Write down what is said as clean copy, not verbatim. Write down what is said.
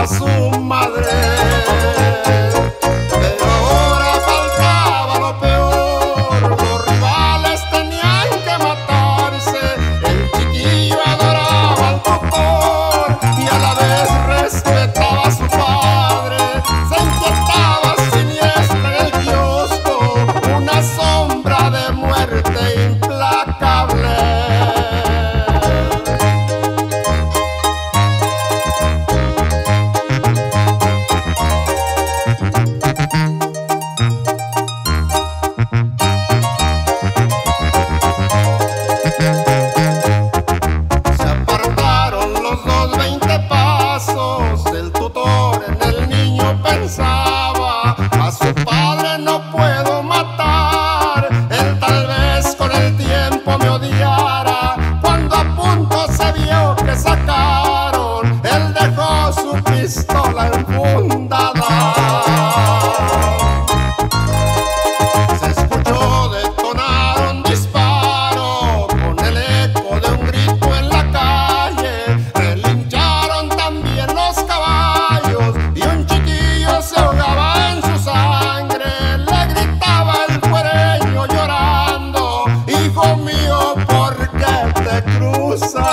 a su madre. Pero ahora faltaba lo peor, los rivales tenían que matarse. El chiquillo adoraba al doctor y a la vez respetaba a su padre. Se inquietaba siniestra en el kiosco, una sombra de muerte implacable. Se apartaron los dos 20 pasos, el tutor en el niño pensaba: a su padre no puedo matar, él tal vez con el tiempo me odiara. Cuando a punto se vio que sacaron, él dejó su pistola enfundada. Se escuchó detonar un disparo con el eco de un grito en la calle. Relincharon también los caballos y un chiquillo se ahogaba en su sangre. Le gritaba el fuereño llorando: hijo mío, ¿por qué te cruzas?